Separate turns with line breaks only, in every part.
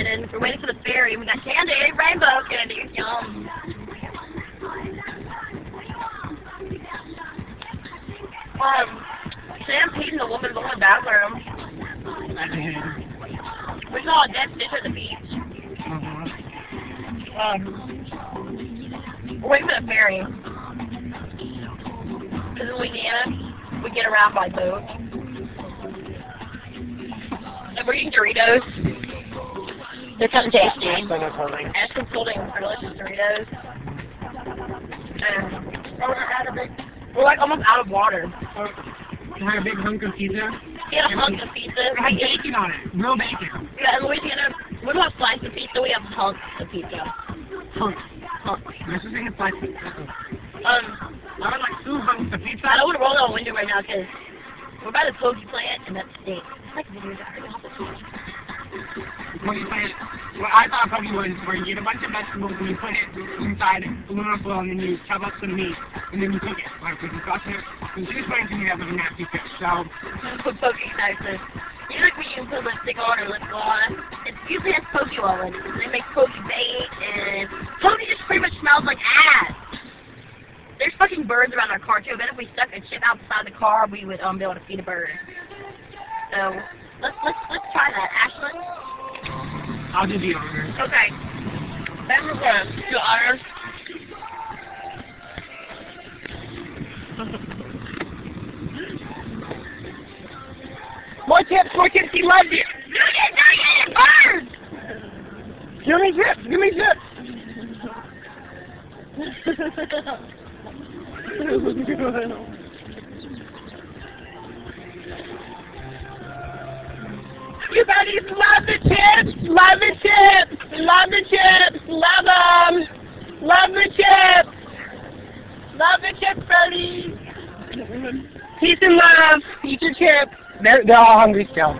and we're waiting for the ferry. We got candy, rainbow candy, yum. Sam peed in the woman's only bathroom. We saw a dead fish at the beach. We're waiting for the ferry. Because in Louisiana, we get around by boat. And we're eating Doritos. They're kind of tasty. Ashland's holding delicious Doritos. And we're like almost out of water.
You had a big hunk of pizza?
He had a hunk of pizza.
It had bacon on it. Real bacon.
Yeah, in Louisiana, we don't have slices of pizza, we have hunks of pizza.
Hunks.
Hunks.
This is a slices. I would like 2 hunks of pizza.
I don't want to roll down the window right now because we're by the pokey plant and that stinks. It's like videos are
What I thought probably was where you get a bunch of vegetables and you put it inside aluminum foil and then you chop up some meat and then you cook it. Like with the sausage. And she was playing to me that was a nasty fish. So
pokey slices. Usually when you put lipstick on or lip gloss, it usually has pokey on it. They make pokey bait and pokey just pretty much smells like ass. There's fucking birds around our car too. I bet if we stuck a chip outside the car, we would be able to feed a bird. So let's try that, Ashlyn.
I'll do the honors.
Okay. Then we're gonna do the honors.
More chips, he loves you!
Birds!
Give me chips, give me chips! Everybody love the chips! Love the chips! Love the chips! Love them! Love the chips! Love the chips, buddy! Peace and love! Eat your chips! They're all hungry still.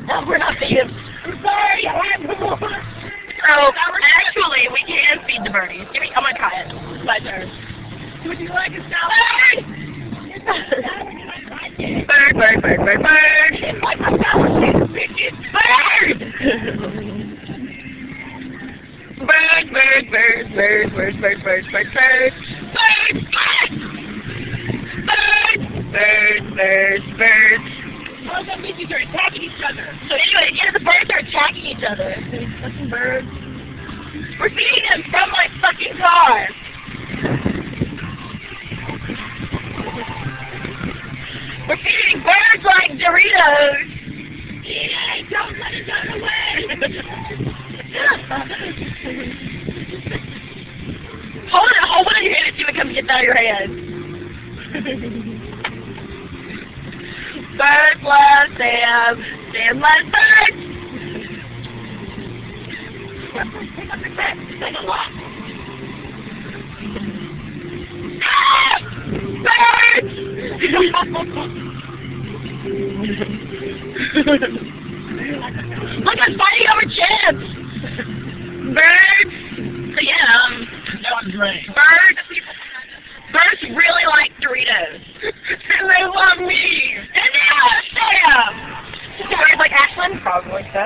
No, we're not feeding them.
I'm sorry, I have more!
So, actually, we can feed the birdies. Give me, I'm gonna try it. It's my turn.
Would you like a salad?
Bird, bird, bird, bird, bird.
It's like a salad, bitches!
Bird! Bird, bird, bird, bird, bird, bird, bird, bird, bird. Bird, bird, bird, bird.
All the bitches are attacking each other.
So anyway, yeah, the birds are attacking each other. These fucking birds. We're feeding them from my fucking car. We're feeding birds like Doritos.
Yeah, don't let it run away.
Hold it in your hand and see what comes gets out of your hand. Birds love Sam. Sam loves birds.
Take a walk.
Ah! Birds! Look, I'm fighting over chips. Birds. So yeah,
That was great.
Birds really like Doritos.
And they love me!
And yeah, Sam! Birds like Ashlyn? Probably so.